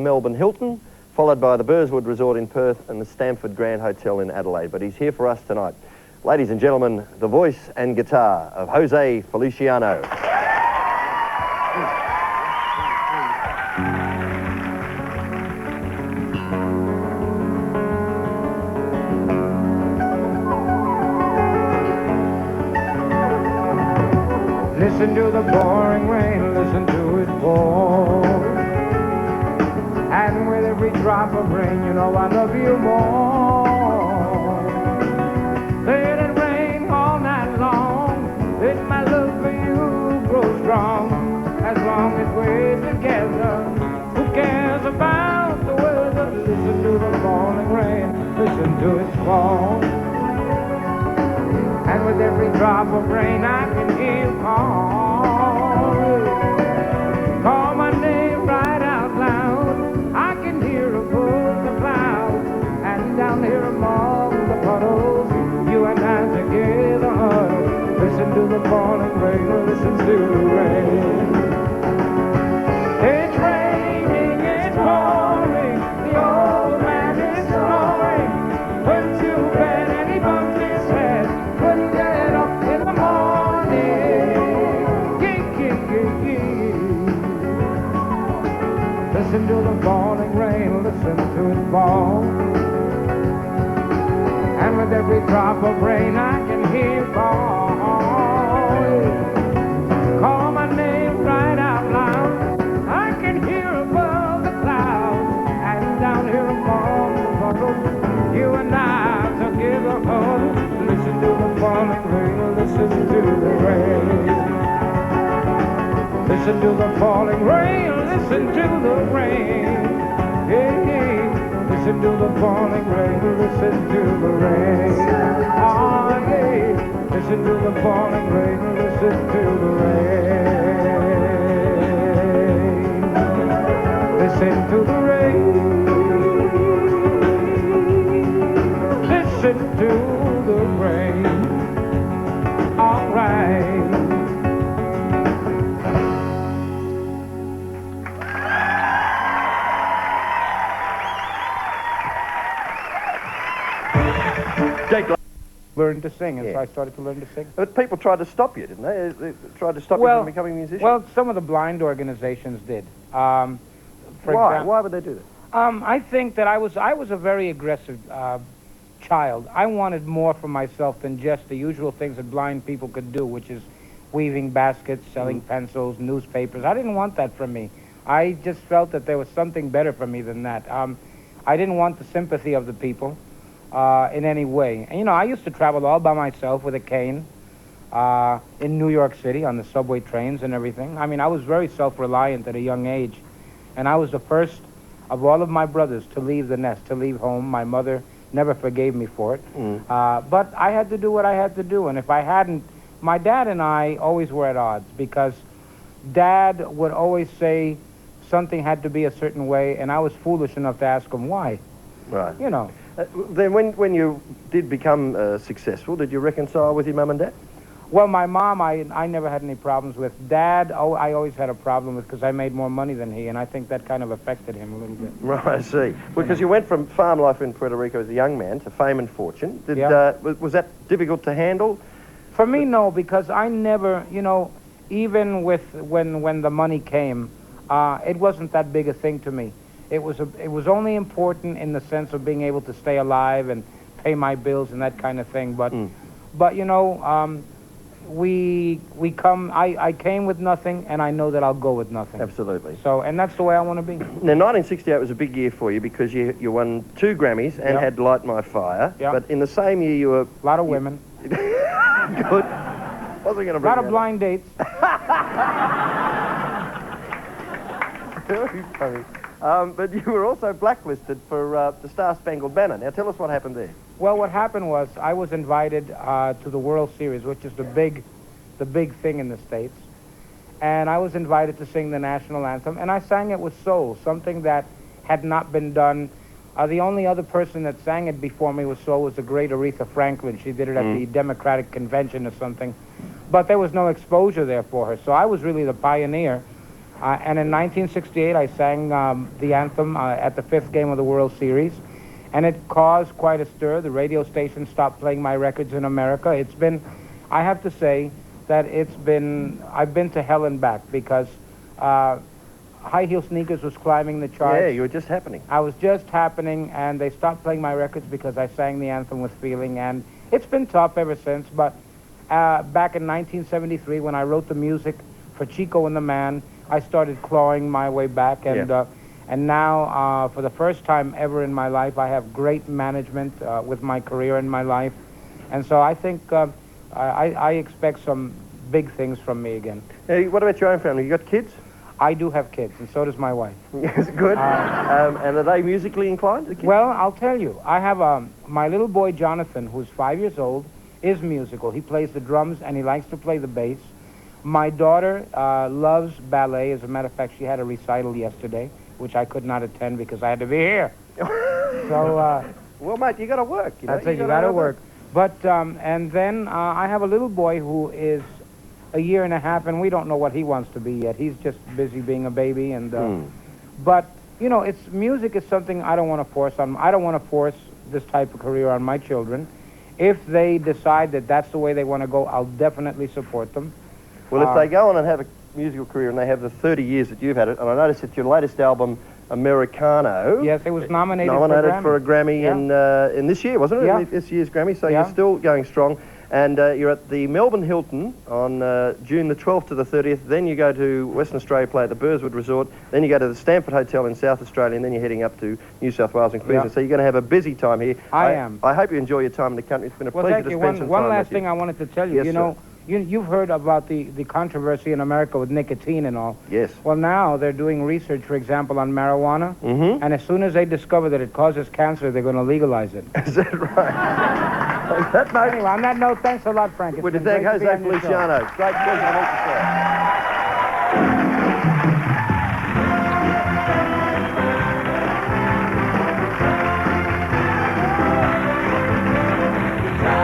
Melbourne Hilton, followed by the Burswood Resort in Perth and the Stamford Grand Hotel in Adelaide. But he's here for us tonight. Ladies and gentlemen, the voice and guitar of José Feliciano. Listen to the pouring rain, listen to it pour. And with every drop of rain, you know I love you more. Let it rain all night long, let my love for you grow strong. As long as we're together, who cares about the weather? Listen to the falling rain, listen to it fall. And with every drop of rain I can hear you call. Call my name right out loud. I can hear above the clouds. And down here among the puddles, you and I together huddle. Listen to the falling rain, listen to the rain. It's raining, it's pouring, the old man is snoring. Went to bed and he bumped his head. Couldn't get up in the morning. Listen to the falling rain, listen to it fall. And with every drop of rain I can hear fall. Call my name right out loud. I can hear above the clouds. And down here among the puddles, you and I together huddle. Listen to the falling rain, listen to the rain. Listen to the falling rain, listen to the rain. Hey, hey. Listen to the falling rain, listen to the rain. Oh, hey. Listen to the falling rain, listen to the rain. Listen to the rain. Listen to the rain. All right. Learned to sing, and so I started to learn to sing. But people tried to stop you, didn't they? They tried to stop you from becoming a musician? Well, some of the blind organizations did. Why? Why would they do that? I think that I was a very aggressive child. I wanted more for myself than just the usual things that blind people could do, which is weaving baskets, selling pencils, newspapers. I didn't want that from me. I just felt that there was something better for me than that. I didn't want the sympathy of the people. In any way. And, you know, I used to travel all by myself with a cane in New York City on the subway trains and everything. I mean, I was very self-reliant at a young age. And I was the first of all of my brothers to leave the nest, to leave home. My mother never forgave me for it. But I had to do what I had to do. And if I hadn't, my dad and I always were at odds because Dad would always say something had to be a certain way, and I was foolish enough to ask him why. Right. You know. Then when you did become successful, did you reconcile with your mum and dad? Well, my mom, I never had any problems with. Dad, I always had a problem with because I made more money than he, and I think that kind of affected him a little bit. Right, I see. Because you went from farm life in Puerto Rico as a young man to fame and fortune. Was that difficult to handle? For me, no, because I never, you know, even with when the money came, it wasn't that big a thing to me. It was only important in the sense of being able to stay alive and pay my bills and that kind of thing. But you know, I came with nothing, and I know that I'll go with nothing. Absolutely. So, and that's the way I want to be. Now, 1968 was a big year for you because you won 2 Grammys and had Light My Fire. But in the same year, you were a lot of women. Good. Wasn't going to bring a lot of blind dates. Very funny. But you were also blacklisted for the Star-Spangled Banner. Now, tell us what happened there. Well, what happened was I was invited to the World Series, which is the big thing in the States. And I was invited to sing the national anthem, and I sang it with soul, something that had not been done. The only other person that sang it before me with soul was the great Aretha Franklin. She did it at the Democratic Convention or something. But there was no exposure there for her, so I was really the pioneer. And in 1968, I sang the anthem at the 5th game of the World Series. And it caused quite a stir. The radio station stopped playing my records in America. It's been, I have to say, that I've been to hell and back because High Heel Sneakers was climbing the charts. Yeah, you were just happening. I was just happening, and they stopped playing my records because I sang the anthem with feeling, and it's been tough ever since. But back in 1973, when I wrote the music for Chico and the Man, I started clawing my way back, and now, for the first time ever in my life, I have great management with my career in my life, and so I think I expect some big things from me again. Hey, what about your own family? You got kids? I do have kids, and so does my wife. Yes, good. And are they musically inclined, the kids? Well, I'll tell you. I have my little boy, Jonathan, who's 5 years old, is musical. He plays the drums, and he likes to play the bass. My daughter loves ballet. As a matter of fact, she had a recital yesterday, which I could not attend because I had to be here. So, well, mate, you got to work. You know? That's it. You got to work. But and then I have a little boy who is a year and a half, and we don't know what he wants to be yet. He's just busy being a baby, and but you know, music is something I don't want to force on. I don't want to force this type of career on my children. If they decide that that's the way they want to go, I'll definitely support them. Well, if they go on and have a musical career and they have the 30 years that you've had it, and I noticed that your latest album, Americano. Yes, it was nominated for a Grammy in this year, wasn't it? Yeah. This year's Grammy, so you're still going strong. And you're at the Melbourne Hilton on June the 12th to the 30th. Then you go to Western Australia, play at the Burswood Resort. Then you go to the Stamford Hotel in South Australia, and then you're heading up to New South Wales and Queensland. So you're going to have a busy time here. I am. I hope you enjoy your time in the country. It's been a pleasure to spend some time with you. One last thing I wanted to tell you. Yes, you know, you've heard about the controversy in America with nicotine and all. Yes. Well, now they're doing research, for example, on marijuana. And as soon as they discover that it causes cancer, they're going to legalize it. Is that right? That, mate. Anyway, on that note, thanks a lot, Frank. We'd thank José Feliciano. Great pleasure to meet you, sir.